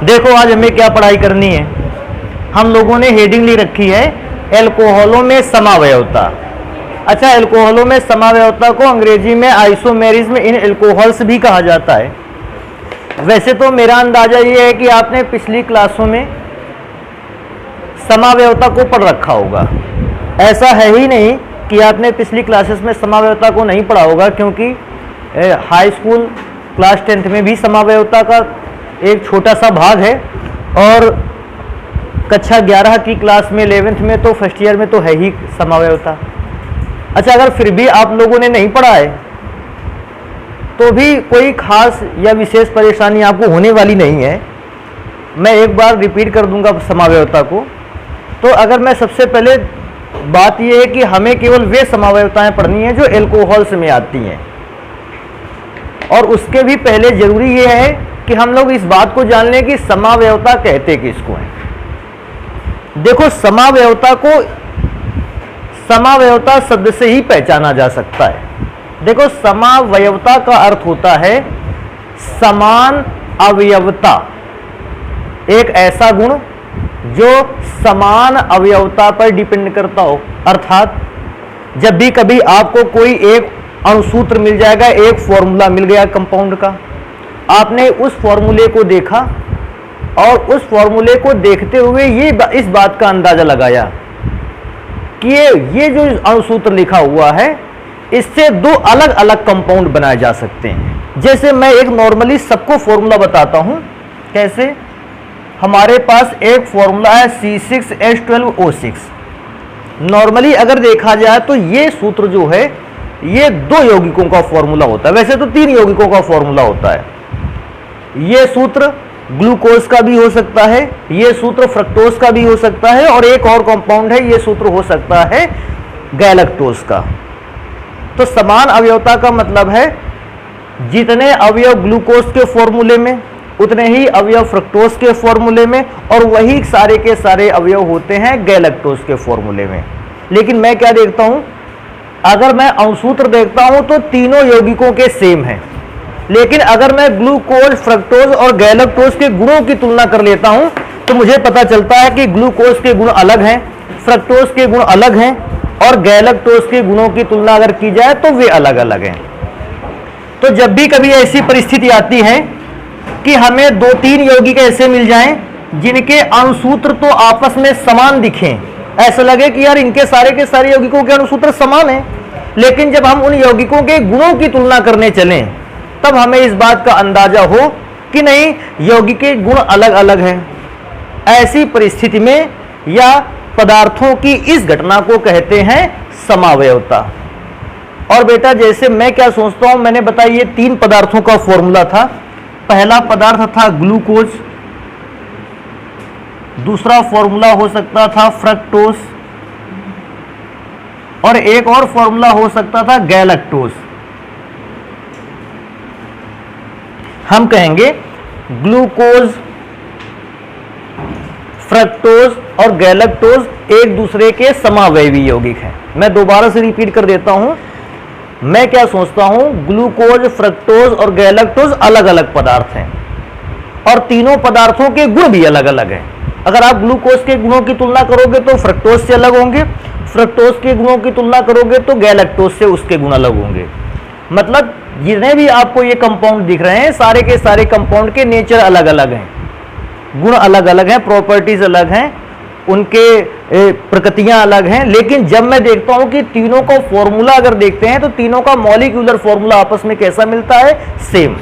देखो आज हमें क्या पढ़ाई करनी है। हम लोगों ने हेडिंग ली रखी है एल्कोहलों में समावयवता। अच्छा, एल्कोहलों में समावयवता को अंग्रेजी में आइसोमेरिज्म इन एल्कोहल्स भी कहा जाता है। वैसे तो मेरा अंदाजा ये है कि आपने पिछली क्लासों में समावयवता को पढ़ रखा होगा। ऐसा है ही नहीं कि आपने पिछली क्लासेस में समावयवता को नहीं पढ़ा होगा, क्योंकि हाई स्कूल क्लास 10th में भी समावयवता का एक छोटा सा भाग है, और कक्षा 11 की क्लास में 11th में तो फर्स्ट ईयर में तो है ही समावयवता। अच्छा, अगर फिर भी आप लोगों ने नहीं पढ़ा है तो भी कोई खास या विशेष परेशानी आपको होने वाली नहीं है। मैं एक बार रिपीट कर दूंगा समावयवता को। तो अगर मैं सबसे पहले बात यह है कि हमें केवल वे समावयवताएं पढ़नी है जो एल्कोहल्स में आती हैं, और उसके भी पहले जरूरी यह है कि हम लोग इस बात को जान लें कि समावयवता कहते किसको है। देखो, समावयवता शब्द से ही पहचाना जा सकता है। देखो, समावयवता का अर्थ होता है समान अवयवता, एक ऐसा गुण जो समान अवयवता पर डिपेंड करता हो। अर्थात जब भी कभी आपको कोई एक अणुसूत्र मिल जाएगा, एक फॉर्मूला मिल गया कंपाउंड का, आपने उस फॉर्मूले को देखा और उस फॉर्मूले को देखते हुए इस बात का अंदाजा लगाया कि ये जो अणुसूत्र लिखा हुआ है इससे दो अलग अलग कंपाउंड बनाए जा सकते हैं। जैसे मैं एक नॉर्मली सबको फॉर्मूला बताता हूं। कैसे? हमारे पास एक फॉर्मूला है C6H12O6। नॉर्मली अगर देखा जाए तो ये सूत्र जो है ये दो यौगिकों का फॉर्मूला होता है। वैसे तो 3 यौगिकों का फॉर्मूला होता है। ये सूत्र ग्लूकोज का भी हो सकता है, ये सूत्र फ्रक्टोज का भी हो सकता है, और एक और कंपाउंड है, ये सूत्र हो सकता है गैलेक्टोज का। तो समान अवयवता का मतलब है जितने अवयव ग्लूकोज के फॉर्मूले में उतने ही अवयव फ्रक्टोज के फॉर्मूले में, और वही सारे के सारे अवयव होते हैं गैलेक्टोज के फॉर्मूले में। लेकिन मैं क्या देखता हूं, अगर मैं अणुसूत्र देखता हूं तो तीनों यौगिकों के सेम हैं, लेकिन अगर मैं ग्लूकोज, फ्रक्टोज और गैलेक्टोज के गुणों की तुलना कर लेता हूं तो मुझे पता चलता है कि ग्लूकोज के गुण अलग हैं, फ्रक्टोज के गुण अलग हैं, और गैलेक्टोज के गुणों की तुलना अगर की जाए तो वे अलग अलग हैं। तो जब भी कभी ऐसी परिस्थिति आती है कि हमें 2-3 यौगिक ऐसे मिल जाएं जिनके अणुसूत्र तो आपस में समान दिखें, ऐसा लगे कि यार इनके सारे के सारे यौगिकों के अणुसूत्र समान हैं, लेकिन जब हम उन यौगिकों के गुणों की तुलना करने चलें तब हमें इस बात का अंदाजा हो कि नहीं, यौगिक के गुण अलग अलग हैं। ऐसी परिस्थिति में या पदार्थों की इस घटना को कहते हैं समावयवता। और बेटा, जैसे मैं क्या सोचता हूं, मैंने बताया ये 3 पदार्थों का फॉर्मूला था। पहला पदार्थ था ग्लूकोज, दूसरा फॉर्मूला हो सकता था फ्रक्टोज, और एक और फॉर्मूला हो सकता था गैलेक्टोज। हम कहेंगे ग्लूकोज, फ्रक्टोज और गैलेक्टोज एक दूसरे के समावयवी यौगिक हैं। मैं दोबारा से रिपीट कर देता हूं। मैं क्या सोचता हूं, ग्लूकोज, फ्रक्टोज और गैलेक्टोज अलग अलग पदार्थ हैं, और तीनों पदार्थों के गुण भी अलग अलग हैं। अगर आप ग्लूकोज के गुणों की तुलना करोगे तो फ्रक्टोज से अलग होंगे, फ्रक्टोज के गुणों की तुलना करोगे तो गैलेक्टोज से उसके गुण अलग होंगे। मतलब जितने भी आपको ये कंपाउंड दिख रहे हैं, सारे के सारे कंपाउंड के नेचर अलग अलग हैं, गुण अलग अलग हैं, प्रॉपर्टीज अलग हैं, उनके प्रकृतियां अलग हैं। लेकिन जब मैं देखता हूं कि तीनों का फॉर्मूला अगर देखते हैं तो तीनों का मॉलिक्यूलर फॉर्मूला आपस में कैसा मिलता है, सेम।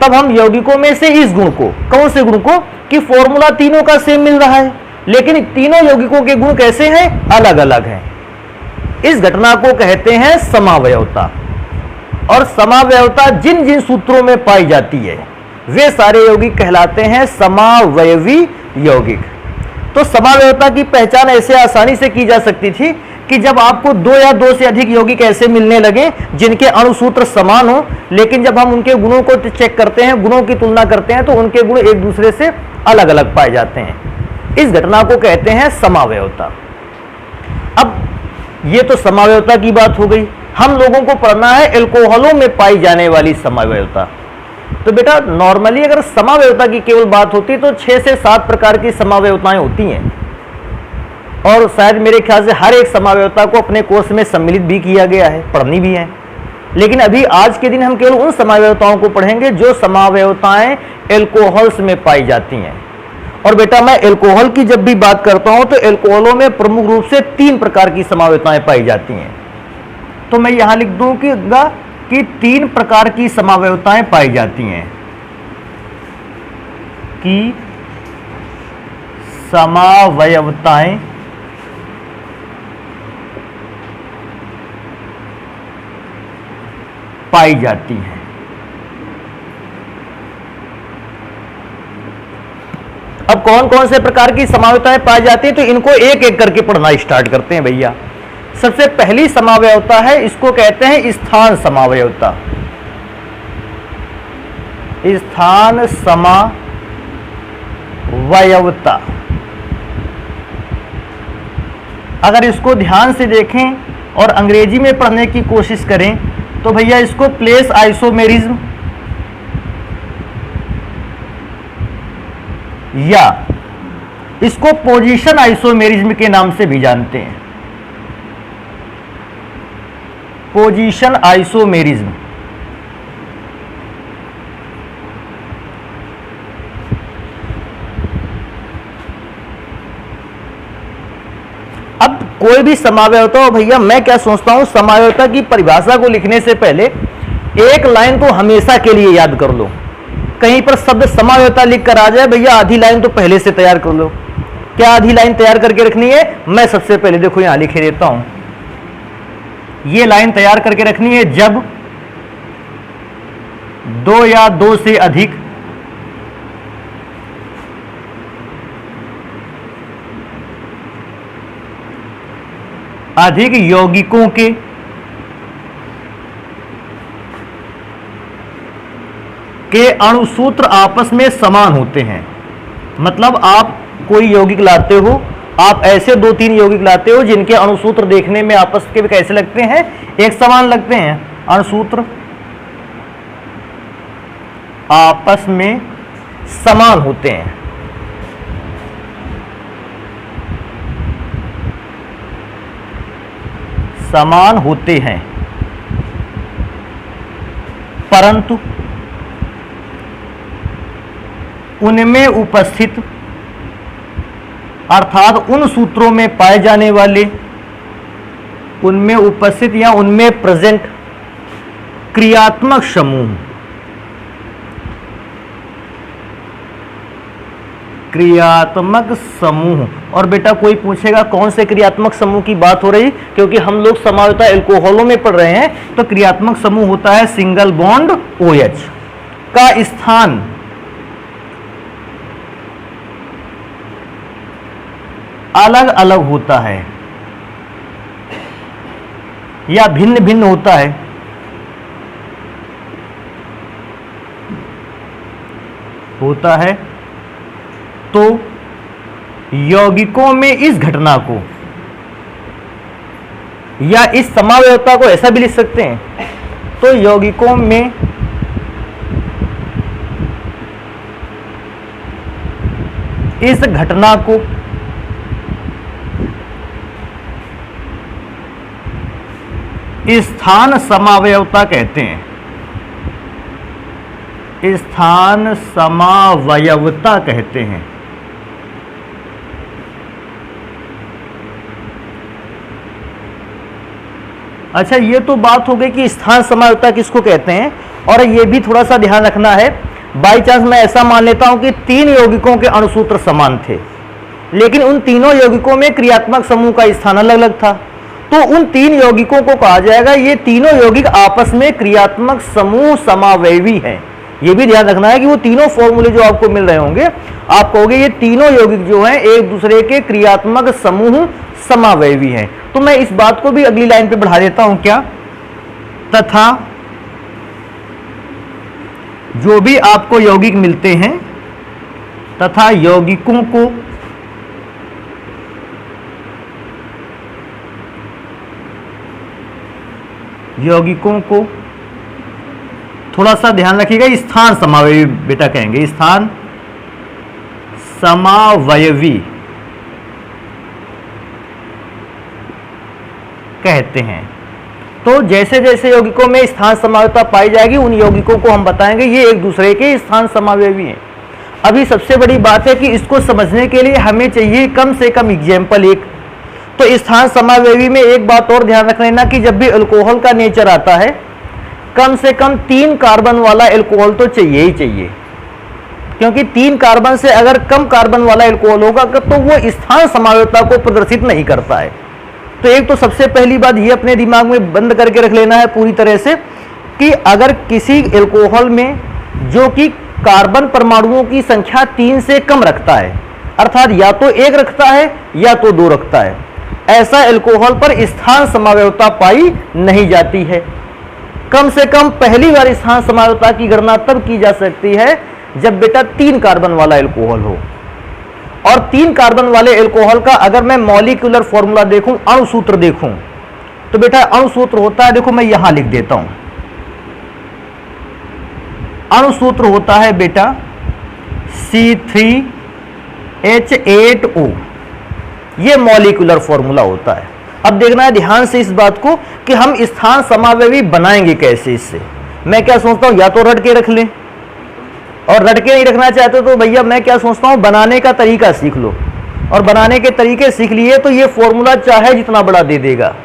तब हम यौगिकों में से इस गुण को, कौन से गुण को, कि फॉर्मूला तीनों का सेम मिल रहा है लेकिन तीनों यौगिकों के गुण कैसे हैं, अलग अलग हैं। इस घटना को कहते हैं समावयवता। और समावयवता जिन जिन सूत्रों में पाई जाती है वे सारे यौगिक कहलाते हैं समावयवी यौगिक। तो समावयवता की पहचान ऐसे आसानी से की जा सकती थी कि जब आपको 2 या 2 से अधिक यौगिक ऐसे मिलने लगे जिनके अणुसूत्र समान हो, लेकिन जब हम उनके गुणों को चेक करते हैं, गुणों की तुलना करते हैं, तो उनके गुण एक दूसरे से अलग अलग पाए जाते हैं। इस घटना को कहते हैं समावयवता। अब ये तो समावयवता की बात हो गई। हम लोगों को पढ़ना है एल्कोहलों में पाई जाने वाली समावयवता। तो बेटा नॉर्मली अगर समावयवता की केवल बात होती तो 6 से 7 प्रकार की समावयवताएं होती हैं, और शायद मेरे ख्याल से हर एक समावयवता को अपने कोर्स में सम्मिलित भी किया गया है, पढ़नी भी है। लेकिन अभी आज के दिन हम केवल उन समावयवताओं को पढ़ेंगे जो समावयवताएं एल्कोहल्स में पाई जाती हैं। और बेटा मैं एल्कोहल की जब भी बात करता हूं तो एल्कोहलों में प्रमुख रूप से 3 प्रकार की समावयवताएं पाई जाती हैं। तो मैं यहां लिख दूंगा कि 3 प्रकार की समावयवताएं पाई जाती हैं, कि समावयवताएं पाई जाती हैं। अब कौन कौन से प्रकार की समावयवताएं पाई जाती हैं, तो इनको एक एक करके पढ़ना स्टार्ट करते हैं भैया। सबसे पहली समावयवता है, इसको कहते हैं स्थान समावयवता। स्थान समावयवता, अगर इसको ध्यान से देखें और अंग्रेजी में पढ़ने की कोशिश करें तो भैया इसको प्लेस आइसोमेरिज्म या इसको पोजीशन आइसोमेरिज्म के नाम से भी जानते हैं। Position isomerism. अब कोई भी समावयवता हो भैया, मैं क्या सोचता हूं, समावयवता की परिभाषा को लिखने से पहले एक लाइन तो हमेशा के लिए याद कर लो। कहीं पर शब्द समावयवता लिख कर आ जाए भैया, आधी लाइन तो पहले से तैयार कर लो। क्या आधी लाइन तैयार करके रखनी है? मैं सबसे पहले देखो यहां लिखे देता हूं, ये लाइन तैयार करके रखनी है जब 2 या 2 से अधिक यौगिकों के अणुसूत्र आपस में समान होते हैं। मतलब आप कोई यौगिक लाते हो, आप ऐसे 2-3 यौगिक लाते हो जिनके अणुसूत्र देखने में आपस के कैसे लगते हैं, एक समान लगते हैं। अणुसूत्र आपस में समान होते हैं। समान होते हैं, परंतु उनमें उपस्थित अर्थात उन सूत्रों में पाए जाने वाले, उनमें उपस्थित या उनमें प्रेजेंट क्रियात्मक समूह, क्रियात्मक समूह। और बेटा कोई पूछेगा कौन से क्रियात्मक समूह की बात हो रही, क्योंकि हम लोग समावयवता एल्कोहलों में पढ़ रहे हैं, तो क्रियात्मक समूह होता है सिंगल बॉन्ड OH का स्थान अलग अलग होता है या भिन्न भिन्न होता है। तो यौगिकों में इस घटना को या इस समावयवता को ऐसा भी लिख सकते हैं, तो यौगिकों में इस घटना को स्थान समावयवता कहते हैं। स्थान समावयवता कहते हैं। अच्छा, ये तो बात हो गई कि स्थान समावयवता किसको कहते हैं। और ये भी थोड़ा सा ध्यान रखना है, बाई चांस मैं ऐसा मान लेता हूं कि 3 यौगिकों के अणुसूत्र समान थे, लेकिन उन तीनों यौगिकों में क्रियात्मक समूह का स्थान अलग अलग था, तो उन 3 यौगिकों को कहा जाएगा ये तीनों यौगिक आपस में क्रियात्मक समूह समावयवी हैं। ये भी ध्यान रखना है कि वो तीनों फॉर्मूले जो आपको मिल रहे होंगे, आप कहोगे ये तीनों यौगिक जो हैं एक दूसरे के क्रियात्मक समूह समावयवी हैं। तो मैं इस बात को भी अगली लाइन पे बढ़ा देता हूं, क्या, तथा जो भी आपको यौगिक मिलते हैं तथा यौगिकों को थोड़ा सा ध्यान रखिएगा, स्थान समावयवी बेटा कहेंगे, स्थान समावयवी कहते हैं। तो जैसे जैसे यौगिकों में स्थान समावयवता पाई जाएगी उन यौगिकों को हम बताएंगे ये एक दूसरे के स्थान समावयवी हैं। अभी सबसे बड़ी बात है कि इसको समझने के लिए हमें चाहिए कम से कम एग्जाम्पल एक। तो स्थान समावयवी में एक बात और ध्यान रख लेना कि जब भी अल्कोहल का नेचर आता है कम से कम 3 कार्बन वाला अल्कोहल तो चाहिए ही चाहिए, क्योंकि 3 कार्बन से अगर कम कार्बन वाला अल्कोहल होगा तो वो स्थान समावयवता को प्रदर्शित नहीं करता है। तो एक तो सबसे पहली बात ये अपने दिमाग में बंद करके रख लेना है पूरी तरह से कि अगर किसी अल्कोहल में जो कि कार्बन परमाणुओं की संख्या 3 से कम रखता है, अर्थात या तो 1 रखता है या तो 2 रखता है, ऐसा अल्कोहल पर स्थान समावयवता पाई नहीं जाती है। कम से कम पहली बार स्थान समावयवता की गणना तब की जा सकती है जब बेटा 3 कार्बन वाला अल्कोहल हो। और 3 कार्बन वाले अल्कोहल का अगर मैं मॉलिक्यूलर फॉर्मूला देखूं, अणुसूत्र देखूं, तो बेटा अणुसूत्र होता है, देखो मैं यहां लिख देता हूं, अणुसूत्र होता है बेटा C3H8O, ये मॉलिक्यूलर फॉर्मूला होता है। अब देखना है ध्यान से इस बात को कि हम स्थान समावयवी बनाएंगे कैसे। इससे मैं क्या सोचता हूं, या तो रट के रख लें, और रट के नहीं रखना चाहते तो भैया मैं क्या सोचता हूं, बनाने का तरीका सीख लो, और बनाने के तरीके सीख लिए तो ये फॉर्मूला चाहे जितना बड़ा दे देगा।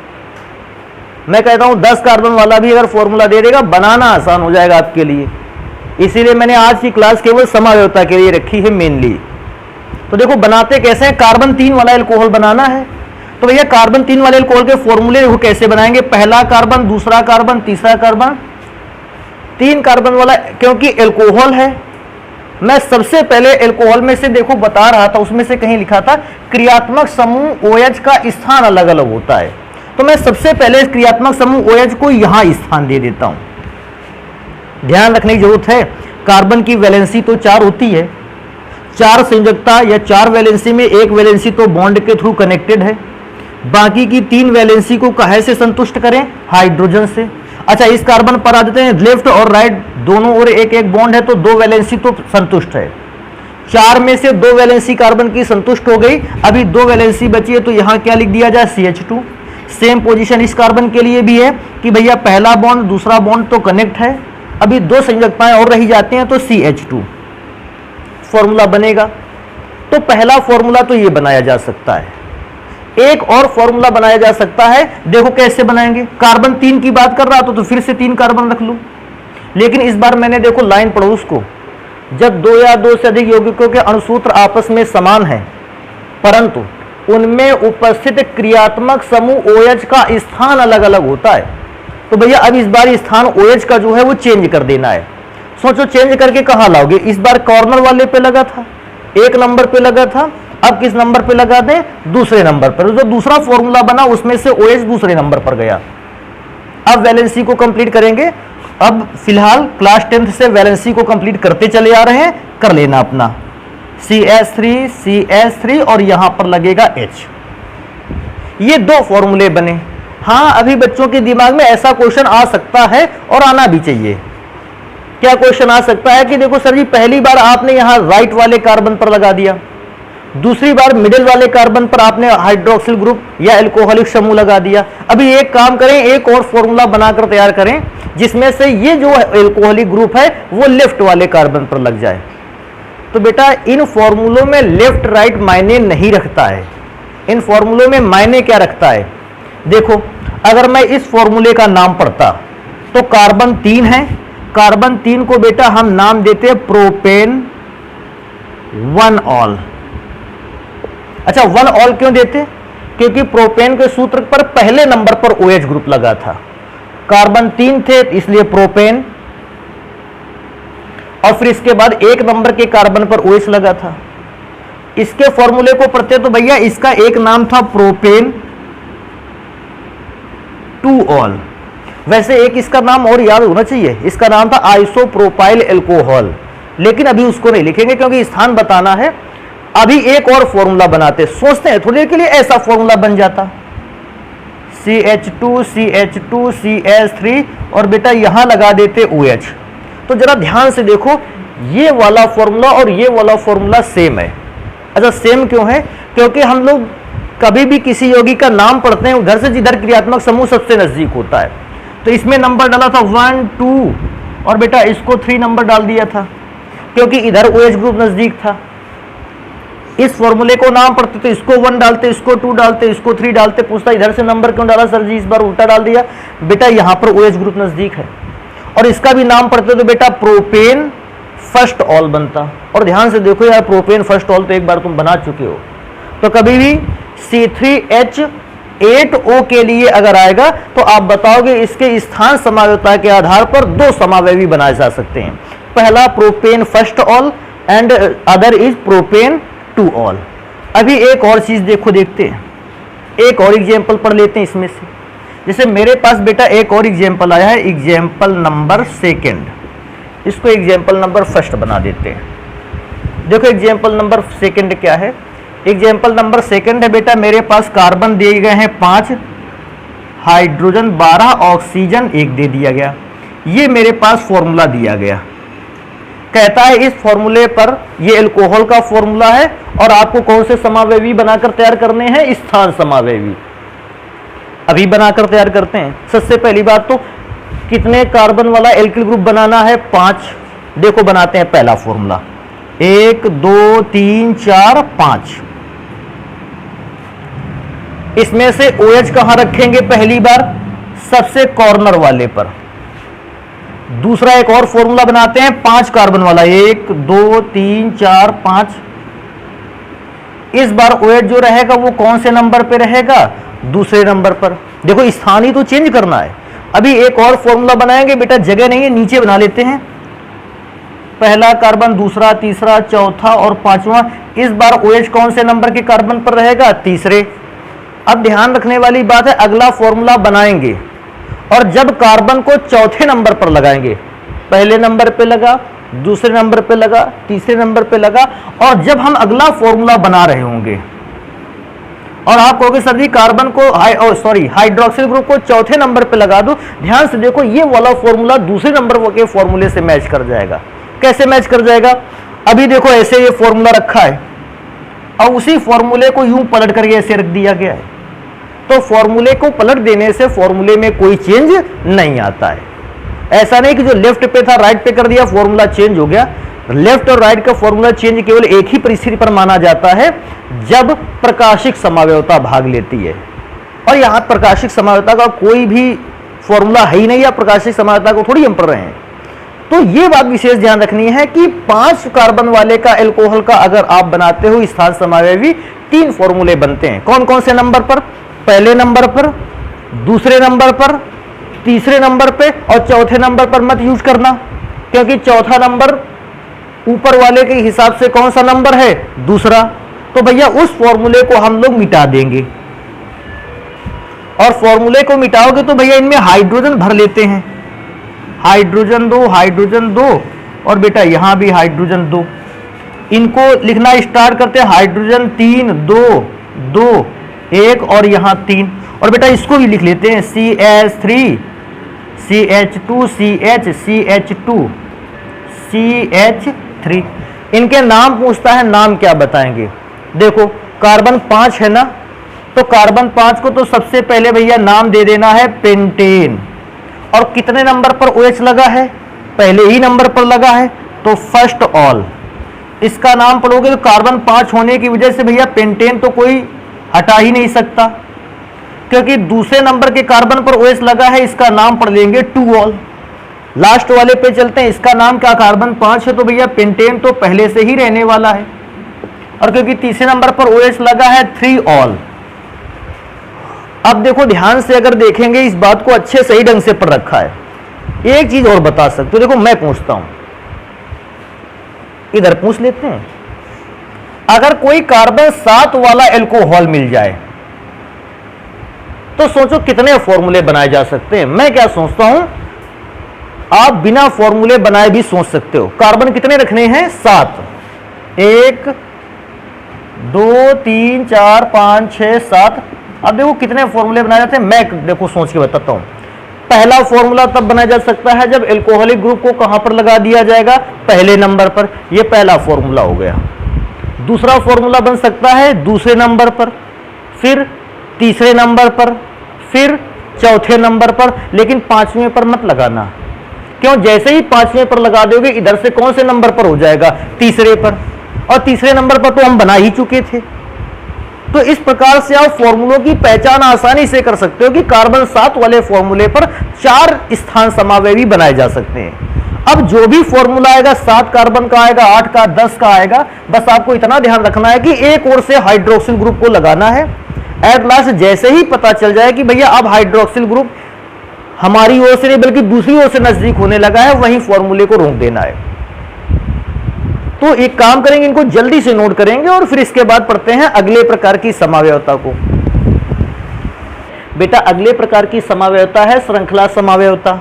मैं कहता हूं 10 कार्बन वाला भी अगर फॉर्मूला दे देगा बनाना आसान हो जाएगा आपके लिए। इसीलिए मैंने आज की क्लास केवल समावयवता के लिए रखी है मेनली। तो देखो बनाते कैसे हैं, कार्बन 3 वाला अल्कोहल बनाना है तो भैया कार्बन 3 वाले अल्कोहल के फॉर्मूले देखो कैसे बनाएंगे, पहला कार्बन, दूसरा कार्बन, तीसरा कार्बन, 3 कार्बन वाला क्योंकि अल्कोहल है। मैं सबसे पहले अल्कोहल में से देखो बता रहा था, उसमें से कहीं लिखा था क्रियात्मक समूह OH का स्थान अलग अलग होता है, तो मैं सबसे पहले क्रियात्मक समूह OH को यहां स्थान दे देता हूं। ध्यान रखने की जरूरत है, कार्बन की वैलेंसी तो 4 होती है, 4 संयोजकता या 4 वैलेंसी में 1 वैलेंसी तो बॉन्ड के थ्रू कनेक्टेड है, बाकी की 3 वैलेंसी को काहे से संतुष्ट करें, हाइड्रोजन से। अच्छा इस कार्बन पर आ जाते हैं, लेफ्ट और राइट दोनों ओर एक एक बॉन्ड है तो 2 वैलेंसी तो संतुष्ट है, 4 में से 2 वैलेंसी कार्बन की संतुष्ट हो गई, अभी 2 वैलेंसी बची है तो यहां क्या लिख दिया जाए, CH2। सेम पोजीशन इस कार्बन के लिए भी है कि भैया पहला बॉन्ड दूसरा बॉन्ड तो कनेक्ट है, अभी 2 संयोजकताएं और रही जाती हैं तो CH2 फॉर्मूला बनेगा। तो पहला फॉर्मूला तो ये बनाया जा सकता है। एक और फॉर्मूला बनाया जा सकता है, देखो कैसे बनाएंगे, कार्बन 3 की बात कर रहा तो फिर से 3 कार्बन रख लूं, लेकिन इस बार मैंने देखो लाइन पढ़ो उसको, जब 2 या 2 से अधिक यौगिकों के अणुसूत्र आपस में समान हैं परंतु उनमें उपस्थित क्रियात्मक समूह OH का स्थान अलग अलग होता है, तो भैया अब इस बार स्थान OH का जो है वो चेंज कर देना है। सोचो चेंज करके कहां लाओगे, इस बार कॉर्नर वाले पे लगा था, 1 नंबर पे लगा था, अब किस नंबर पे लगा दें, दूसरे नंबर पर। जो दूसरा फॉर्मूला बना उसमें से OH दूसरे नंबर पर गया। अब वैलेंसी को कंप्लीट करेंगे, अब फिलहाल क्लास 10th से वैलेंसी को कंप्लीट करते चले आ रहे हैं, कर लेना अपना CH3 और यहां पर लगेगा H। ये 2 फॉर्मूले बने। हाँ अभी बच्चों के दिमाग में ऐसा क्वेश्चन आ सकता है और आना भी चाहिए। क्या क्वेश्चन आ सकता है कि देखो सर जी पहली बार आपने यहां राइट वाले कार्बन पर लगा दिया, दूसरी बार मिडिल वाले कार्बन पर आपने हाइड्रोक्सिल ग्रुप या अल्कोहलिक समूह लगा दिया, अभी एक काम करें, एक और फॉर्मूला बनाकर तैयार करें जिसमें से ये जो अल्कोहलिक ग्रुप है वो लेफ्ट वाले कार्बन पर लग जाए। तो बेटा इन फॉर्मूलों में लेफ्ट राइट मायने नहीं रखता है, इन फॉर्मूलों में मायने क्या रखता है, देखो अगर मैं इस फॉर्मूले का नाम पढ़ता तो कार्बन 3 है, कार्बन 3 को बेटा हम नाम देते हैं प्रोपेन 1 ऑल। अच्छा 1 ऑल क्यों देते, क्योंकि प्रोपेन के सूत्र पर पहले नंबर पर OH ग्रुप लगा था, कार्बन 3 थे इसलिए प्रोपेन, और फिर इसके बाद 1 नंबर के कार्बन पर OH लगा था। इसके फॉर्मूले को पढ़ते तो भैया इसका एक नाम था प्रोपेन 2 ऑल। वैसे एक इसका नाम और याद होना चाहिए, इसका नाम था आइसोप्रोपाइल अल्कोहल, लेकिन अभी उसको नहीं लिखेंगे क्योंकि स्थान बताना है। अभी एक और फॉर्मूला बनाते, सोचते हैं थोड़ी देर के लिए ऐसा फॉर्मूला बन जाता, CH2 CH2 CH3 और बेटा यहां लगा देते OH। तो जरा ध्यान से देखो, ये वाला फॉर्मूला और ये वाला फॉर्मूला सेम है। अच्छा, सेम क्यों है? क्योंकि हम लोग कभी भी किसी यौगिक का नाम पढ़ते हैं उधर से जिधर क्रियात्मक समूह सबसे नजदीक होता है। तो इसमें नंबर डाला था 1 2 और बेटा इसको 3 नंबर डाल दिया था क्योंकि इधर OH ग्रुप नजदीक था। इस फॉर्मूले को नाम पढ़ते तो इसको 1 डालते, इसको 2 डालते, इसको 3 डालते। पूछता इधर से नंबर क्यों डाला सर जी, इस बार उल्टा डाल दिया। बेटा यहां पर OH ग्रुप नजदीक है और इसका भी नाम पढ़ते तो बेटा प्रोपेन फर्स्ट ऑल बनता। और ध्यान से देखो यार, प्रोपेन फर्स्ट ऑल तो एक बार तुम बना चुके हो। तो कभी भी C3H8O के लिए अगर आएगा तो आप बताओगे इसके स्थान समावयवता के आधार पर 2 समावयवी बनाए जा सकते हैं। पहला propane first all and other is propane 2 all. अभी एक और चीज देखते हैं, एक और एग्जाम्पल पढ़ लेते हैं इसमें से। जैसे मेरे पास बेटा एक और एग्जाम्पल आया है, एग्जाम्पल नंबर 2, इसको एग्जाम्पल नंबर 1 बना देते हैं। देखो एग्जाम्पल नंबर 2 क्या है। एग्जाम्पल नंबर 2 है बेटा, मेरे पास कार्बन दिए गए हैं 5, हाइड्रोजन 12, ऑक्सीजन 1 दे दिया गया। ये मेरे पास फॉर्मूला दिया गया, कहता है इस फॉर्मूले पर ये अल्कोहल का फॉर्मूला है और आपको कौन से समावयवी बनाकर तैयार करने हैं, स्थान समावयवी। अभी बनाकर तैयार करते हैं। सबसे पहली बात तो कितने कार्बन वाला एल्किल ग्रुप बनाना है, 5। देखो बनाते हैं पहला फॉर्मूला, 1 2 3 4 5। इसमें से OH कहां रखेंगे, पहली बार सबसे कॉर्नर वाले पर। दूसरा एक और फॉर्मूला बनाते हैं 5 कार्बन वाला, 1 2 3 4 5। इस बार OH जो रहेगा वो कौन से नंबर पे रहेगा, दूसरे नंबर पर। देखो स्थान ही तो चेंज करना है। अभी एक और फॉर्मूला बनाएंगे बेटा, जगह नहीं है नीचे बना लेते हैं। पहला कार्बन, दूसरा, तीसरा, चौथा और 5वां। इस बार OH कौन से नंबर के कार्बन पर रहेगा, तीसरे। अब ध्यान रखने वाली बात है, अगला फॉर्मूला बनाएंगे और जब कार्बन को चौथे नंबर पर लगाएंगे, पहले नंबर पे लगा, दूसरे नंबर पे लगा, तीसरे नंबर पे लगा, और जब हम अगला फॉर्मूला बना रहे होंगे और आप कहोगे सर जी कार्बन को हाइड्रोक्सिल ग्रुप को चौथे नंबर पे लगा दो, ध्यान से देखो ये वाला फॉर्मूला दूसरे नंबर के फॉर्मूले से मैच कर जाएगा। कैसे मैच कर जाएगा, अभी देखो ऐसे ये फॉर्मूला रखा है और उसी फॉर्मूले को यूं पलट करके ऐसे रख दिया गया है। तो फॉर्मूले को पलट देने से फॉर्मूले में कोई चेंज नहीं आता है। ऐसा नहीं कि जो लेफ्ट पे था राइट पे कर दिया फॉर्मूला चेंज हो गया। लेफ्ट और राइट का फॉर्मूला चेंज केवल एक ही परिस्थिति पर माना जाता है, जब प्रकाशिक समावयवता भाग लेती है। और यहां प्रकाशिक समावयवता का कोई भी फॉर्मूला है ही नहीं, या प्रकाशिक समावयवता को थोड़ी हम पढ़ रहे हैं। तो ये बात विशेष ध्यान रखनी है कि 5 कार्बन वाले का एल्कोहल का अगर आप बनाते हो स्थान समावयवी, 3 फॉर्मूले बनते हैं। कौन कौन से नंबर पर, पहले नंबर पर, दूसरे नंबर पर, तीसरे नंबर पे और चौथे नंबर पर मत यूज करना, क्योंकि चौथा नंबर ऊपर वाले के हिसाब से कौन सा नंबर है, दूसरा। तो भैया उस फॉर्मूले को हम लोग मिटा देंगे, और फॉर्मूले को मिटाओगे तो भैया इनमें हाइड्रोजन भर लेते हैं, हाइड्रोजन 2, हाइड्रोजन 2 और बेटा यहां भी हाइड्रोजन 2। इनको लिखना स्टार्ट करते हैं, हाइड्रोजन 3 2 2 1 और यहां 3। और बेटा इसको भी लिख लेते हैं, CH3 CH2 CH CH2 CH3। इनके नाम पूछता है, नाम क्या बताएंगे। देखो कार्बन 5 है ना, तो कार्बन 5 को तो सबसे पहले भैया नाम दे देना है पेंटेन। और कितने नंबर पर OH लगा है, पहले ही नंबर पर लगा है, तो फर्स्ट ऑल। इसका नाम पढ़ोगे तो कार्बन 5 होने की वजह से भैया पेंटेन तो कोई हटा ही नहीं सकता, क्योंकि दूसरे नंबर के कार्बन पर OH लगा है, इसका नाम पढ़ लेंगे 2 ऑल। लास्ट वाले पे चलते हैं, इसका नाम क्या, कार्बन 5 है तो भैया पेंटेन तो पहले से ही रहने वाला है, और क्योंकि तीसरे नंबर पर OH लगा है 3 ऑल। अब देखो ध्यान से अगर देखेंगे इस बात को अच्छे सही ढंग से पढ़ रखा है। एक चीज और बता सकते हो, देखो मैं पूछता हूं, इधर पूछ लेते हैं, अगर कोई कार्बन 7 वाला एल्कोहल मिल जाए तो सोचो कितने फॉर्मूले बनाए जा सकते हैं। मैं क्या सोचता हूं, आप बिना फॉर्मूले बनाए भी सोच सकते हो। कार्बन कितने रखने हैं, 7, 1 2 3 4 5 6 7। अब देखो कितने फॉर्मूले बनाए जाते हैं, मैं देखो सोच के बताता हूं। पहला फॉर्मूला तब बनाया जा सकता है जब एल्कोहलिक ग्रुप को कहां पर लगा दिया जाएगा, पहले नंबर पर। यह पहला फॉर्मूला हो गया। दूसरा फॉर्मूला बन सकता है दूसरे नंबर पर, फिर तीसरे नंबर पर, फिर चौथे नंबर पर, लेकिन पांचवें पर मत लगाना। क्यों? जैसे ही पांचवें पर लगा दोगे इधर से कौन से नंबर पर हो जाएगा, तीसरे पर, और तीसरे नंबर पर तो हम बना ही चुके थे। तो इस प्रकार से आप फॉर्मूलों की पहचान आसानी से कर सकते हो कि कार्बन 7 वाले फॉर्मूले पर 4 स्थान समावयवी बनाए जा सकते हैं। अब जो भी फॉर्मूला आएगा 7 कार्बन का आएगा, 8 का, 10 का आएगा, बस आपको इतना ध्यान रखना है कि एक ओर से हाइड्रोक्सिल ग्रुप को लगाना है। एट लास्ट जैसे ही पता चल जाए कि भैया अब हाइड्रोक्सिल ग्रुप हमारी ओर से नहीं बल्कि दूसरी ओर से नजदीक होने लगा है, वहीं फॉर्मूले को रोक देना है। तो एक काम करेंगे, इनको जल्दी से नोट करेंगे और फिर इसके बाद पढ़ते हैं अगले प्रकार की समावयवता को। बेटा अगले प्रकार की समावयवता है श्रृंखला समावयवता।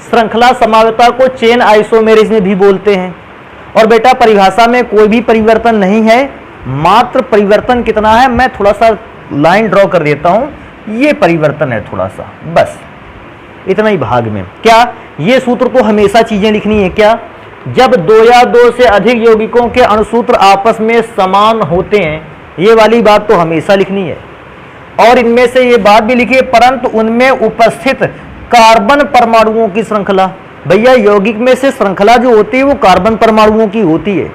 श्रृंखला समावयवता को चेन आइसोमेरिज्म भी बोलते हैं। और बेटा परिभाषा में कोई भी परिवर्तन नहीं है, मात्र परिवर्तन कितना है, मैं थोड़ा सा लाइन ड्रॉ कर देता हूं, ये परिवर्तन है थोड़ा सा, बस इतना ही भाग में। क्या ये सूत्र तो हमेशा चीजें लिखनी है क्या? जब 2 या 2 से अधिक यौगिकों के अणुसूत्र आपस में समान होते हैं, ये वाली बात तो हमेशा लिखनी है। और इनमें से ये बात भी लिखिए, परंतु उनमें उपस्थित कार्बन परमाणुओं की श्रृंखला। भैया यौगिक में से श्रृंखला जो होती है वो कार्बन परमाणुओं की होती है,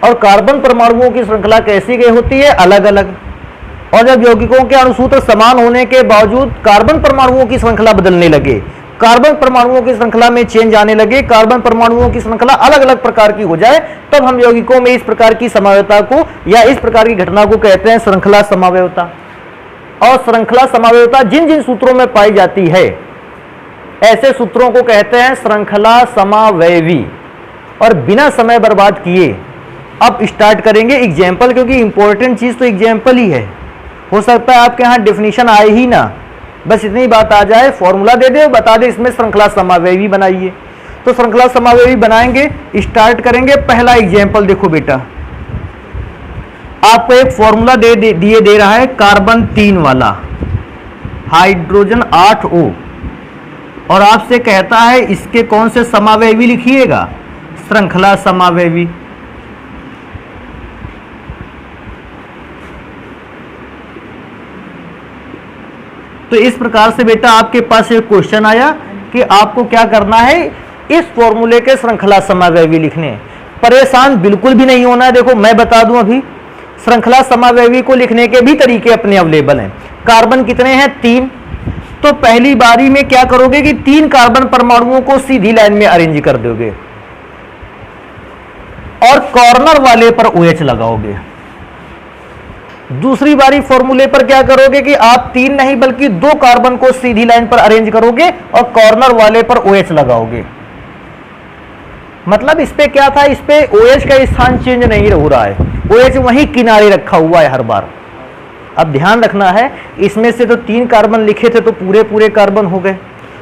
और कार्बन परमाणुओं की श्रृंखला कैसी गई होती है, अलग अलग। और जब यौगिकों के अणुसूत्र समान होने के बावजूद कार्बन परमाणुओं की श्रृंखला बदलने लगे, कार्बन परमाणुओं की श्रृंखला में चेंज आने लगे, कार्बन परमाणुओं की श्रृंखला अलग अलग प्रकार की हो जाए, तब हम यौगिकों में इस प्रकार की समावयवता को या इस प्रकार की घटना को कहते हैं श्रृंखला समावयवता। और श्रृंखला समावयवता जिन जिन सूत्रों में पाई जाती है, ऐसे सूत्रों को कहते हैं श्रृंखला समावयवी। और बिना समय बर्बाद किए अब स्टार्ट करेंगे एग्जाम्पल, क्योंकि इंपॉर्टेंट चीज तो एग्जाम्पल ही है। हो सकता है आपके यहाँ डेफिनेशन आए ही ना, बस इतनी बात आ जाए, फॉर्मूला दे दे, बता दे इसमें श्रृंखला समावयवी बनाइए। तो श्रृंखला समावयवी बनाएंगे, स्टार्ट करेंगे। पहला एग्जाम्पल देखो बेटा, आपको एक फॉर्मूला दे रहा है कार्बन 3 वाला, हाइड्रोजन 8O, और आपसे कहता है इसके कौन से समावयवी लिखिएगा, श्रृंखला समावयवी। तो इस प्रकार से बेटा आपके पास एक क्वेश्चन आया कि आपको क्या करना है, इस फॉर्मूले के श्रृंखला समावयवी लिखने। परेशान बिल्कुल भी नहीं होना है। देखो मैं बता दूं, अभी श्रृंखला समावयवी को लिखने के भी तरीके अपने अवेलेबल हैं। कार्बन कितने हैं, 3। तो पहली बारी में क्या करोगे कि 3 कार्बन परमाणुओं को सीधी लाइन में अरेंज कर दोगे और कॉर्नर वाले पर OH लगाओगे। दूसरी बारी फॉर्मूले पर क्या करोगे कि आप 3 नहीं बल्कि 2 कार्बन को सीधी लाइन पर अरेंज करोगे और कॉर्नर वाले पर OH लगाओगे। मतलब इस पे क्या था, इस पे OH का स्थान चेंज नहीं हो रहा है, OH वहीं किनारे रखा हुआ है हर बार। अब ध्यान रखना है, इसमें से तो 3 कार्बन लिखे थे तो पूरे पूरे कार्बन हो गए,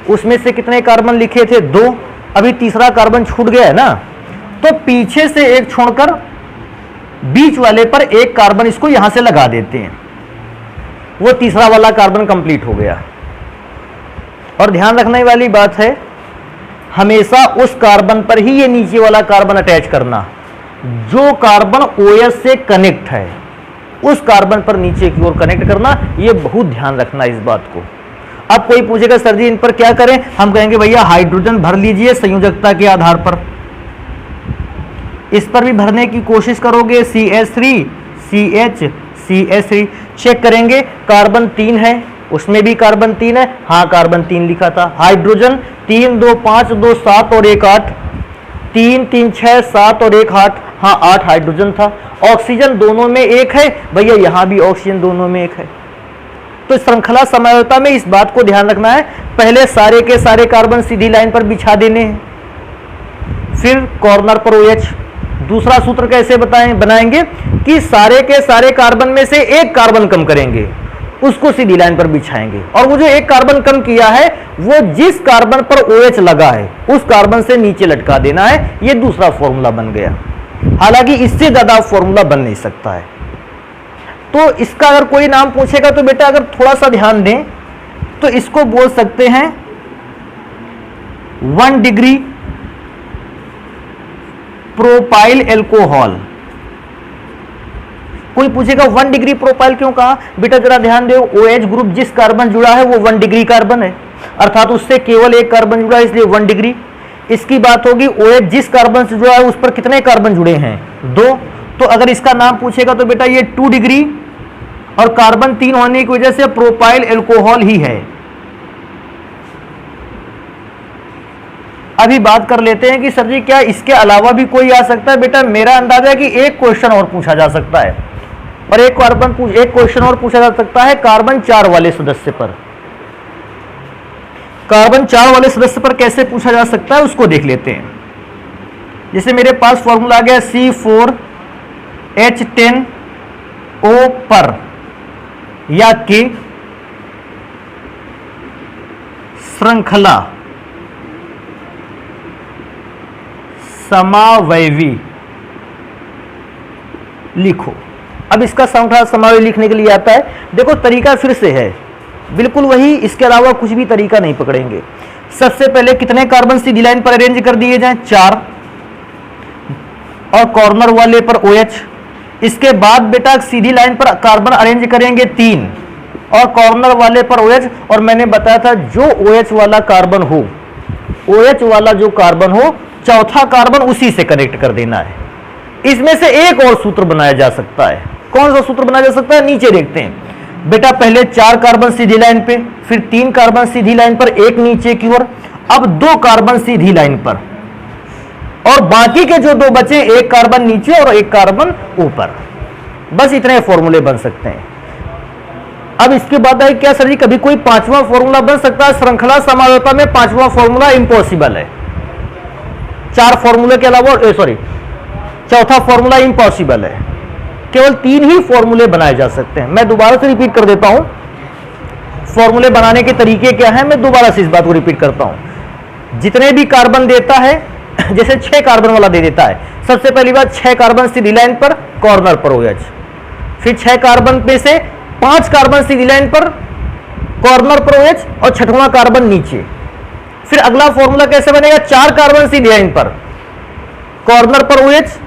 उसमें से कितने कार्बन लिखे थे, 2, अभी तीसरा कार्बन छूट गया है ना, तो पीछे से एक छोड़कर बीच वाले पर एक कार्बन इसको यहां से लगा देते हैं, वो तीसरा वाला कार्बन कंप्लीट हो गया। और ध्यान रखने वाली बात है, हमेशा उस कार्बन पर ही ये नीचे वाला कार्बन अटैच करना, जो कार्बन OH से कनेक्ट है उस कार्बन पर नीचे की ओर कनेक्ट करना, ये बहुत ध्यान रखना इस बात को। अब कोई पूछेगा सर जी इन पर क्या करें, हम कहेंगे भैया हाइड्रोजन भर लीजिए संयोजकता के आधार पर। इस पर भी भरने की कोशिश करोगे, CH3 CH CH3 चेक करेंगे, कार्बन 3 है, उसमें भी कार्बन 3 है, हाँ कार्बन 3 लिखा था। हाइड्रोजन 3 2 5 2 7 और 1 8, 3 3 6 7 और 1 8, हाँ 8 हाइड्रोजन था। ऑक्सीजन दोनों में 1 है, भैया यहां भी ऑक्सीजन दोनों में 1 है। तो श्रृंखला समावयवता में इस बात को ध्यान रखना है, पहले सारे के सारे कार्बन सीधी लाइन पर बिछा देने हैं, फिर कॉर्नर पर OH। दूसरा सूत्र कैसे बनाएंगे कि सारे के सारे कार्बन में से एक कार्बन कम करेंगे, उसको सीधी लाइन पर बिछाएंगे, और वो जो एक कार्बन कम किया है वो जिस कार्बन पर OH लगा है उस कार्बन से नीचे लटका देना है। ये दूसरा फॉर्मूला बन गया। हालांकि इससे ज्यादा फॉर्मूला बन नहीं सकता है। तो इसका अगर कोई नाम पूछेगा तो बेटा अगर थोड़ा सा ध्यान दें तो इसको बोल सकते हैं 1 डिग्री प्रोपाइल एल्कोहल। कोई पूछेगा 1 डिग्री प्रोपाइल क्यों कहा? बेटा जरा ध्यान दो, OH ग्रुप जिस कार्बन जुड़ा है वो 1 डिग्री कार्बन है, अर्थात उससे केवल एक कार्बन जुड़ा है, इसलिए 1 डिग्री। इसकी बात होगी OH जिस कार्बन से जुड़ा है उस पर कितने कार्बन जुड़े हैं? 2। तो अगर इसका नाम पूछेगा तो बेटा ये 2 डिग्री और कार्बन 3 होने की वजह से प्रोपाइल एल्कोहल ही है। अभी बात कर लेते हैं कि सर जी क्या इसके अलावा भी कोई आ सकता है? बेटा मेरा अंदाजा है कि एक क्वेश्चन और पूछा जा सकता है, और एक क्वेश्चन और पूछा जा सकता है कार्बन 4 वाले सदस्य पर। कार्बन 4 वाले सदस्य पर कैसे पूछा जा सकता है उसको देख लेते हैं। जैसे मेरे पास फॉर्मूला आ गया C4H10O पर या के श्रृंखला समावयवी लिखो। अब इसका श्रृंखला समावयवी लिखने के लिए आता है, देखो तरीका फिर से है बिल्कुल वही, इसके अलावा कुछ भी तरीका नहीं पकड़ेंगे। सबसे पहले कितने कार्बन सीधी लाइन पर अरेंज कर दिए जाएं? 4, और कॉर्नर वाले पर OH। इसके बाद बेटा सीधी लाइन पर कार्बन अरेंज करेंगे 3 और कॉर्नर वाले पर OH। और मैंने बताया था जो OH वाला कार्बन हो, OH वाला जो कार्बन हो, चौथा कार्बन उसी से कनेक्ट कर देना है। इसमें से एक और सूत्र बनाया जा सकता है। कौन सा सूत्र बनाया जा सकता है? नीचे देखते हैं बेटा, पहले 4 कार्बन सीधी लाइन पे, फिर 3 कार्बन सीधी लाइन पर, एक नीचे की ओर, अब 2 कार्बन सीधी लाइन पर, और बाकी के जो 2 बचे, एक कार्बन नीचे और एक कार्बन ऊपर। बस इतने फॉर्मूले बन सकते हैं। अब इसके बाद है क्या सर जी कभी कोई 5वां फॉर्मूला बन सकता है? श्रृंखला समावयवता में 5वां फॉर्मूला इम्पॉसिबल है। 4 फॉर्मूले के अलावा चौथा फॉर्मूला इम्पॉसिबल है। केवल 3 ही फॉर्मूले बनाए जा सकते हैं। मैं दोबारा से रिपीट कर देता हूं, फॉर्मूले बनाने के तरीके क्या है, मैं दोबारा से इस बात को रिपीट करता हूं। जितने भी कार्बन देता है, जैसे 6 कार्बन वाला दे देता है, सबसे पहली बात 6 कार्बन सीधी लाइन पर, कॉर्नर पर OH, फिर 6 कार्बन पे से 5 कार्बन सीधी लाइन पर, कॉर्नर पर OH, और 6वां कार्बन नीचे। फिर अगला फॉर्मूला कैसे बनेगा? 4 कार्बन सीधी लाइन पर, कॉर्नर पर OH,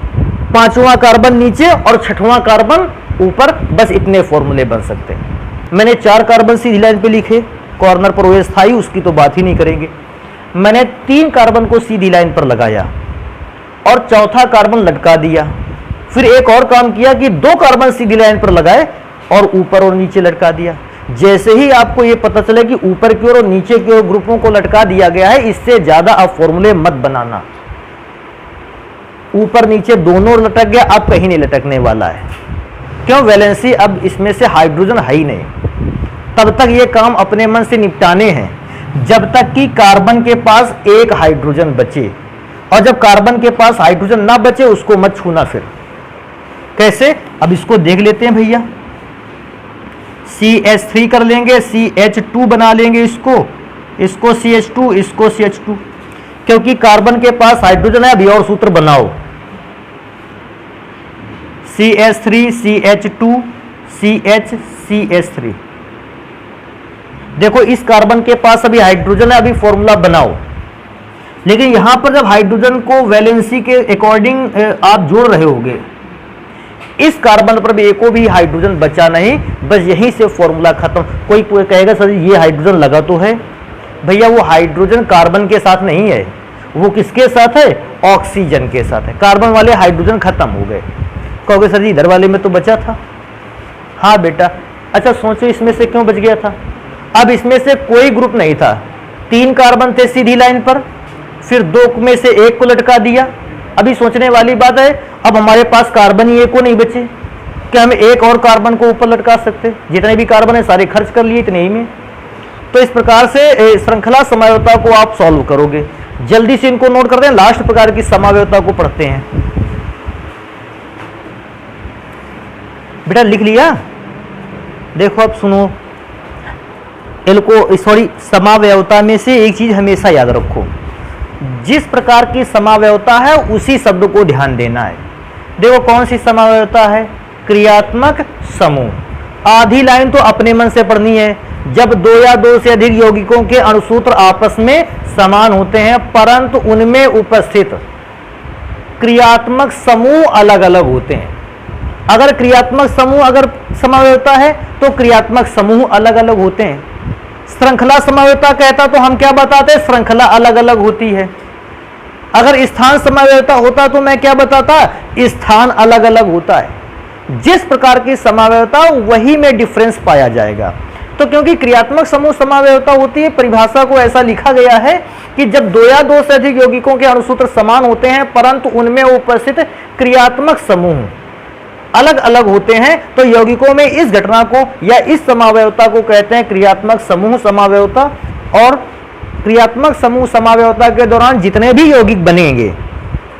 5वां कार्बन नीचे और 6वां कार्बन ऊपर। बस इतने फॉर्मूले बन सकते हैं। मैंने 4 कार्बन सीधी लाइन पे लिखे, कॉर्नर पर OH था ही, उसकी तो बात ही नहीं करेंगे। मैंने 3 कार्बन को सीधी लाइन पर लगाया और चौथा कार्बन लटका दिया। फिर एक और काम किया कि 2 कार्बन सीधी लाइन पर लगाए और ऊपर और नीचे लटका दिया। जैसे ही आपको यह पता चले कि ऊपर की ओर और नीचे की ओर ग्रुपों को लटका दिया गया है, इससे ज्यादा आप फॉर्मूले मत बनाना। ऊपर नीचे दोनों लटक गया, अब कहीं नहीं लटकने वाला है। क्यों? वैलेंसी अब इसमें से हाइड्रोजन है ही नहीं। तब तक ये काम अपने मन से निपटाने हैं जब तक कि कार्बन के पास एक हाइड्रोजन बचे, और जब कार्बन के पास हाइड्रोजन ना बचे उसको मत छूना। फिर कैसे? अब इसको देख लेते हैं भैया। CH3 कर लेंगे, CH2 बना लेंगे, इसको CH2, इसको CH2, क्योंकि कार्बन के पास हाइड्रोजन है। अभी और सूत्र बनाओ, CH3 CH2 CH CH3। देखो इस कार्बन के पास अभी हाइड्रोजन है, अभी फॉर्मूला बनाओ। लेकिन यहां पर जब हाइड्रोजन को वैलेंसी के अकॉर्डिंग आप जोड़ रहे होगे, इस कार्बन पर भी एको भी हाइड्रोजन बचा नहीं, बस यहीं से फॉर्मूला खत्म। कोई कहेगा सर ये हाइड्रोजन लगा तो है, भैया वो हाइड्रोजन कार्बन के साथ नहीं है, वो किसके साथ है? ऑक्सीजन के साथ है। कार्बन वाले हाइड्रोजन खत्म हो गए। कहोगे सर जी इधर वाले में तो बचा था। हाँ बेटा, अच्छा सोचो इसमें से क्यों बच गया था? अब इसमें से कोई ग्रुप नहीं था, 3 कार्बन थे सीधी लाइन पर, फिर 2 में से एक को लटका दिया। अभी सोचने वाली बात है, अब हमारे पास कार्बन ही एक को नहीं बचे, क्या हम एक और कार्बन को ऊपर लटका सकते? जितने भी कार्बन है सारे खर्च कर लिए इतने ही में। तो इस प्रकार से श्रृंखला समावयवता को आप सॉल्व करोगे। जल्दी से इनको नोट कर दें, लास्ट प्रकार की समावयवता को पढ़ते हैं। बेटा लिख लिया? देखो अब सुनो, समावयवता में से एक चीज हमेशा याद रखो, जिस प्रकार की समावयवता है उसी शब्द को ध्यान देना है। देखो कौन सी समावयवता है? क्रियात्मक समूह। आधी लाइन तो अपने मन से पढ़नी है, जब दो या दो से अधिक यौगिकों के अणुसूत्र आपस में समान होते हैं परंतु उनमें उपस्थित क्रियात्मक समूह अलग अलग होते हैं। अगर क्रियात्मक समूह अगर समावयवता है तो क्रियात्मक समूह अलग अलग होते हैं। श्रृंखला समावयवता कहता तो हम क्या बताते, श्रृंखला अलग अलग होती है। अगर स्थान समावयवता होता तो मैं क्या बताता, स्थान अलग अलग होता है। जिस प्रकार की समावयवता वही में डिफरेंस पाया जाएगा। तो क्योंकि क्रियात्मक समूह समावयवता होती है, परिभाषा को ऐसा लिखा गया है कि जब दो या दो से अधिक यौगिकों के अणुसूत्र समान होते हैं परंतु उनमें उपस्थित क्रियात्मक समूह अलग अलग होते हैं तो यौगिकों में इस घटना को या इस समावयवता को कहते हैं क्रियात्मक समूह समावयवता। और क्रियात्मक समूह समावयवता के दौरान जितने भी यौगिक बनेंगे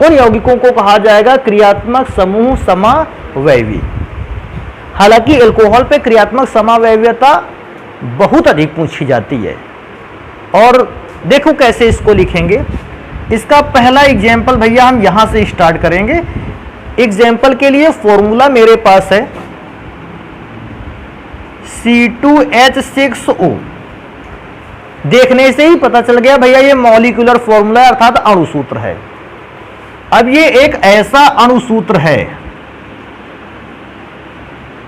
उन यौगिकों को कहा जाएगा क्रियात्मक समूह समावयवी। हालांकि एल्कोहल पे क्रियात्मक समावयवता बहुत अधिक पूछी जाती है। और देखो कैसे इसको लिखेंगे। इसका पहला एग्जाम्पल भैया हम यहां से स्टार्ट करेंगे। एग्जाम्पल के लिए फॉर्मूला मेरे पास है C2H6O। देखने से ही पता चल गया भैया ये मॉलिक्यूलर फॉर्मूला अर्थात अणुसूत्र है। अब ये एक ऐसा अणुसूत्र है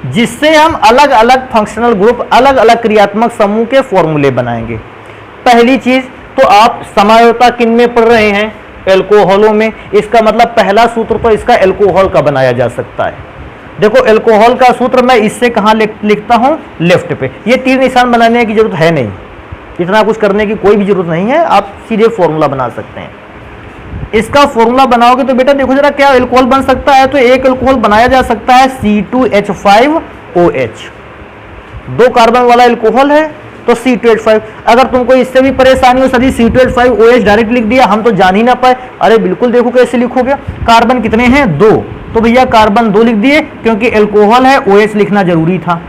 जिससे हम अलग अलग फंक्शनल ग्रुप अलग अलग क्रियात्मक समूह के फॉर्मूले बनाएंगे। पहली चीज तो आप समावयवता किन में पढ़ रहे हैं, एल्कोहलों में। इसका मतलब पहला सूत्र तो इसका एल्कोहल का बनाया जा सकता है। देखो एल्कोहल का सूत्र मैं इससे कहां लिखता हूं, लेफ्ट पे। ये तीर निशान बनाने की जरूरत है नहीं, इतना कुछ करने की कोई भी जरूरत नहीं है, आप सीधे फॉर्मूला बना सकते हैं। इसका फॉर्मूला बनाओगे तो बेटा देखो जरा क्या एल्कोहल बन सकता है। तो एक एल्कोहल बनाया जा सकता है C2H5OH, 2 कार्बन वाला एल्कोहल है तो C2H5। अगर तुमको इससे भी परेशानी हो सदी C2H5OH डायरेक्ट लिख दिया, हम तो जान ही ना पाए। अरे बिल्कुल देखो कैसे लिखोगे, कार्बन कितने हैं 2, तो भैया कार्बन 2 लिख दिए क्योंकि एल्कोहल है, OH लिखना जरूरी था।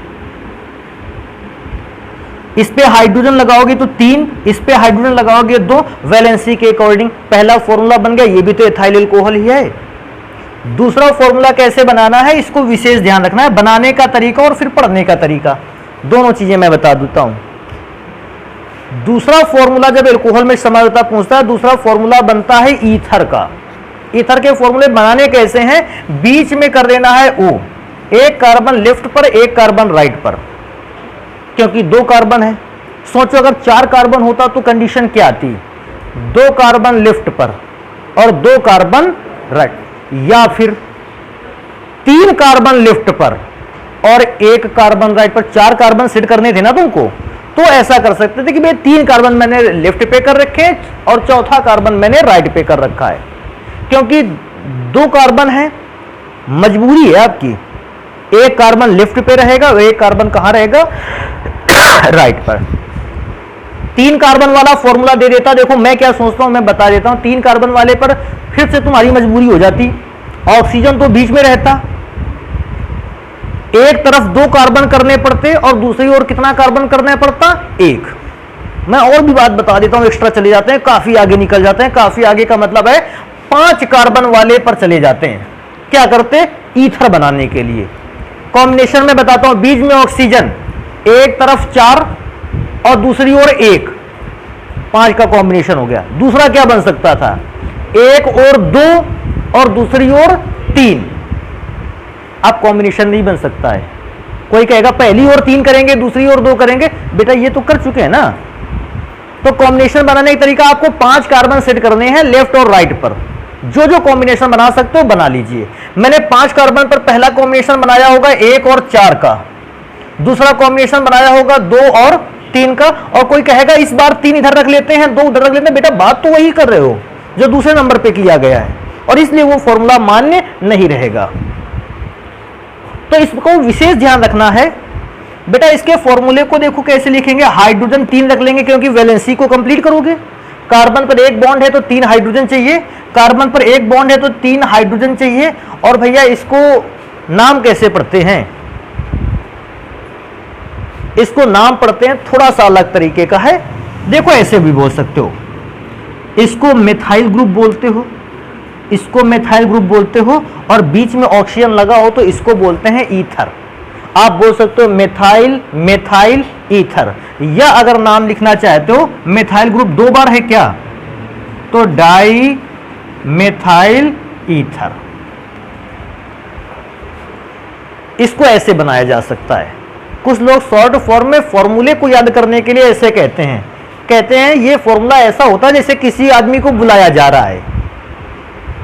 इस पे हाइड्रोजन लगाओगे तो 3, इस पे हाइड्रोजन लगाओगे 2, वैलेंसी के अकॉर्डिंग पहला फॉर्मूला बन गया। ये भी तो एथाइल एल्कोहल ही है। दूसरा फॉर्मूला कैसे बनाना है इसको विशेष ध्यान रखना है, बनाने का तरीका और फिर पढ़ने का तरीका, दोनों चीजें मैं बता देता हूं। दूसरा फॉर्मूला जब एल्कोहल में समावयवता पहुंचता है, दूसरा फॉर्मूला बनता है ईथर का। ईथर के फॉर्मूले बनाने कैसे हैं, बीच में कर देना है O, एक कार्बन लेफ्ट पर एक कार्बन राइट पर, क्योंकि 2 कार्बन है। सोचो अगर 4 कार्बन होता तो कंडीशन क्या आती, 2 कार्बन लेफ्ट पर और 2 कार्बन राइट, या फिर 3 कार्बन लेफ्ट पर और 1 कार्बन राइट पर। 4 कार्बन सेट करने थे ना तुमको, तो ऐसा कर सकते थे कि भाई 3 कार्बन मैंने लेफ्ट पे कर रखे और चौथा कार्बन मैंने राइट पे कर रखा है। क्योंकि 2 कार्बन है, मजबूरी है आपकी, 1 कार्बन लेफ्ट पे रहेगा और 1 कार्बन कहां रहेगा, राइट पर। 3 कार्बन वाला फॉर्मूला दे देता। देखो मैं क्या सोचता हूं, मैं बता देता हूं। 3 कार्बन वाले पर फिर से तुम्हारी मजबूरी हो जाती, ऑक्सीजन तो बीच में रहता, एक तरफ 2 कार्बन करने पड़ते और दूसरी ओर कितना कार्बन करना पड़ता, 1। मैं और भी बात बता देता हूं, एक्स्ट्रा चले जाते हैं, काफी आगे निकल जाते हैं। काफी आगे का मतलब है 5 कार्बन वाले पर चले जाते हैं। क्या करते, ईथर बनाने के लिए। कॉम्बिनेशन में बताता हूं, बीच में ऑक्सीजन, एक तरफ 4 और दूसरी ओर 1, 5 का कॉम्बिनेशन हो गया। दूसरा क्या बन सकता था, 1 और 2 और दूसरी ओर 3। अब कॉम्बिनेशन नहीं बन सकता है। कोई कहेगा पहली ओर 3 करेंगे दूसरी ओर 2 करेंगे, बेटा ये तो कर चुके हैं ना। तो कॉम्बिनेशन बनाने का तरीका, आपको 5 कार्बन सेट करने हैं लेफ्ट और राइट पर। जो जो कॉम्बिनेशन बना सकते हो बना लीजिए। मैंने 5 कार्बन पर पहला कॉम्बिनेशन बनाया होगा 1 और 4 का, दूसरा कॉम्बिनेशन बनाया होगा 2 और 3 का। और कोई कहेगा इस बार 3 इधर रख लेते हैं 2 उधर रख लेते हैं, बेटा बात तो वही कर रहे हो जो दूसरे नंबर पे किया गया है, और इसलिए वो फॉर्मूला मान्य नहीं रहेगा। तो इसको विशेष ध्यान रखना है बेटा। इसके फॉर्मूले को देखो कैसे लिखेंगे, हाइड्रोजन 3 रख लेंगे क्योंकि वैलेंसी को कंप्लीट करोगे। कार्बन पर 1 बॉन्ड है तो 3 हाइड्रोजन चाहिए, कार्बन पर 1 बॉन्ड है तो 3 हाइड्रोजन चाहिए। और भैया इसको नाम कैसे पढ़ते हैं, इसको नाम पढ़ते हैं थोड़ा सा अलग तरीके का है। देखो ऐसे भी बोल सकते हो, इसको मिथाइल ग्रुप बोलते हो, इसको मिथाइल ग्रुप बोलते हो, और बीच में ऑक्सीजन लगा हो तो इसको बोलते हैं ईथर। आप बोल सकते हो मेथाइल, मेथाइल ईथर, या अगर नाम लिखना चाहते हो मेथाइल ग्रुप 2 बार है क्या, तो डाई मेथाइल ईथर। इसको ऐसे बनाया जा सकता है। कुछ लोग शॉर्ट फॉर्म में फॉर्मूले को याद करने के लिए ऐसे कहते हैं ये फॉर्मूला ऐसा होता है जैसे किसी आदमी को बुलाया जा रहा है।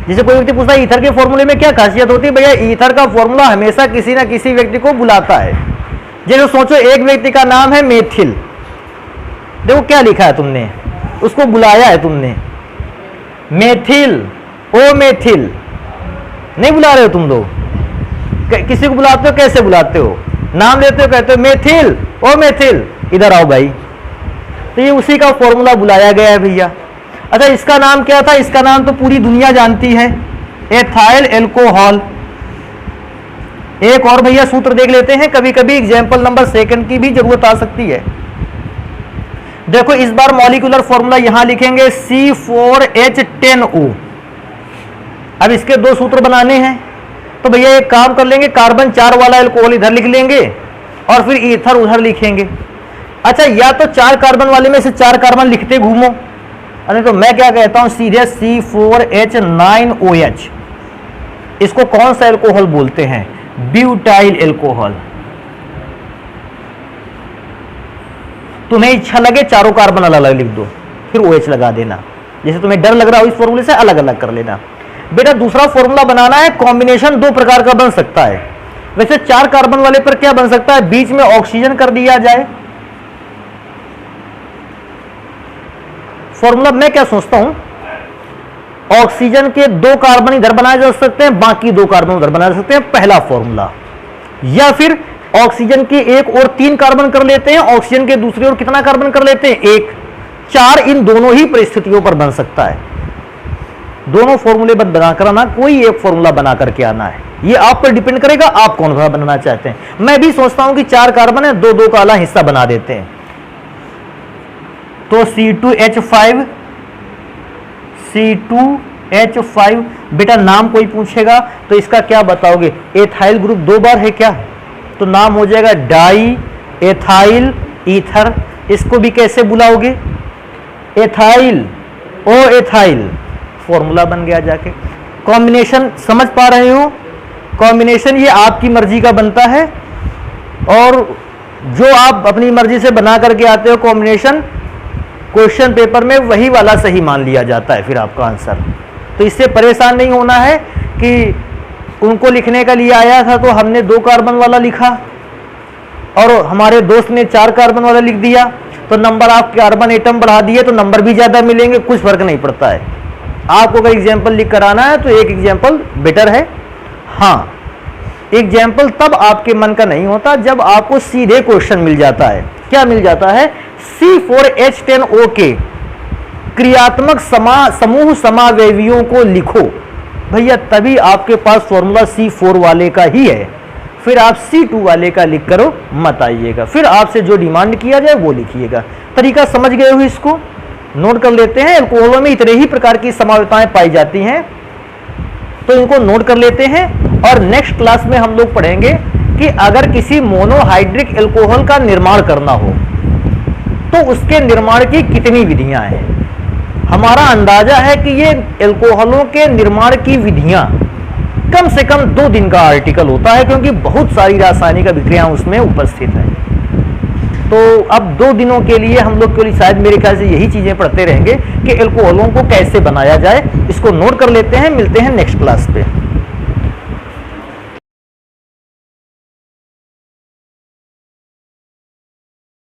जैसे कोई व्यक्ति पूछता है ईथर के फॉर्मूले में क्या खासियत होती है, भैया ईथर का फॉर्मूला हमेशा किसी ना किसी व्यक्ति को बुलाता है। जैसे सोचो एक व्यक्ति का नाम है मेथिल, देखो क्या लिखा है तुमने, उसको बुलाया है तुमने, मेथिल, ओ मेथिल, नहीं बुला रहे हो तुम लोग। किसी को बुलाते हो कैसे बुलाते हो, नाम लेते हो, कहते हो मेथिल, ओ मेथिल इधर आओ भाई, तो ये उसी का फॉर्मूला बुलाया गया है भैया। अच्छा इसका नाम क्या था, इसका नाम तो पूरी दुनिया जानती है, एथाइल एल्कोहल। एक और भैया सूत्र देख लेते हैं, कभी कभी एग्जाम्पल नंबर 2 की भी जरूरत आ सकती है। देखो इस बार मॉलिक्यूलर फॉर्मूला यहां लिखेंगे C4H10O। अब इसके 2 सूत्र बनाने हैं, तो भैया एक काम कर लेंगे, कार्बन 4 वाला एल्कोहल इधर लिख लेंगे और फिर ईथर उधर लिखेंगे। अच्छा या तो 4 कार्बन वाले में से 4 कार्बन लिखते घूमो, अरे तो मैं क्या कहता हूं सीधे C4H9OH। इसको कौन सा एल्कोहल बोलते हैं, ब्यूटाइल एल्कोहल। तुम्हें इच्छा लगे चारों कार्बन अलग अलग लिख दो, फिर OH लगा देना, जैसे तुम्हें डर लग रहा हो इस फॉर्मूले से अलग अलग कर लेना। बेटा दूसरा फॉर्मूला बनाना है, कॉम्बिनेशन 2 प्रकार का बन सकता है। वैसे 4 कार्बन वाले पर क्या बन सकता है, बीच में ऑक्सीजन कर दिया जाए। फॉर्मूला मैं क्या सोचता हूं, ऑक्सीजन के 2 कार्बन इधर बनाए जा सकते हैं, बाकी 2 कार्बन उधर बनाए जा सकते हैं, पहला फॉर्मूला। या फिर ऑक्सीजन के 1 और 3 कार्बन कर लेते हैं, ऑक्सीजन के दूसरी ओर कितना कार्बन कर लेते हैं, 1, 4। इन दोनों ही परिस्थितियों पर बन सकता है। दोनों फॉर्मूले बनाकर आना, कोई एक फॉर्मूला बना करके आना है, ये आप पर डिपेंड करेगा आप कौन सा बनाना चाहते हैं। मैं भी सोचता हूं कि 4 कार्बन है, 2-2 का आला हिस्सा बना देते हैं, तो C2H5, C2H5। बेटा नाम कोई पूछेगा तो इसका क्या बताओगे, एथाइल ग्रुप 2 बार है क्या, तो नाम हो जाएगा डाई एथाइल ईथर। इसको भी कैसे बुलाओगे, एथाइल, ओ एथाइल, फॉर्मूला बन गया जाके। कॉम्बिनेशन समझ पा रहे हो, कॉम्बिनेशन ये आपकी मर्जी का बनता है, और जो आप अपनी मर्जी से बना करके आते हो कॉम्बिनेशन, क्वेश्चन पेपर में वही वाला सही मान लिया जाता है फिर आपका आंसर। तो इससे परेशान नहीं होना है कि उनको लिखने का लिए आया था तो हमने 2 कार्बन वाला लिखा और हमारे दोस्त ने 4 कार्बन वाला लिख दिया, तो नंबर आप कार्बन एटम बढ़ा दिए तो नंबर भी ज्यादा मिलेंगे, कुछ फर्क नहीं पड़ता है। आपको अगर एग्जाम्पल लिख कर आना है तो एक एग्जाम्पल बेटर है। हाँ, एग्जाम्पल तब आपके मन का नहीं होता जब आपको सीधे क्वेश्चन मिल जाता है। क्या मिल जाता है, C4H10O के क्रियात्मक समूह समावयवियों को लिखो, भैया तभी आपके पास फॉर्मूला C4 वाले का ही है, फिर आप C2 वाले का लिख करो मत आइएगा, फिर आपसे जो डिमांड किया जाए वो लिखिएगा। तरीका समझ गए हो, इसको नोट कर लेते हैं। एल्कोहलों में इतने ही प्रकार की समावयवताएं पाई जाती हैं, तो इनको नोट कर लेते हैं। और नेक्स्ट क्लास में हम लोग पढ़ेंगे कि अगर किसी मोनोहाइड्रिक एल्कोहल का निर्माण करना हो तो उसके निर्माण की कितनी विधियां हैं। हमारा अंदाजा है कि ये एल्कोहलों के निर्माण की विधियां कम से कम 2 दिन का आर्टिकल होता है, क्योंकि बहुत सारी रासायनिक अभिक्रियाएं उसमें उपस्थित हैं। तो अब 2 दिनों के लिए हम लोग के लिए शायद मेरे ख्याल से यही चीजें पढ़ते रहेंगे कि एल्कोहलों को कैसे बनाया जाए। इसको नोट कर लेते हैं, मिलते हैं नेक्स्ट क्लास पे।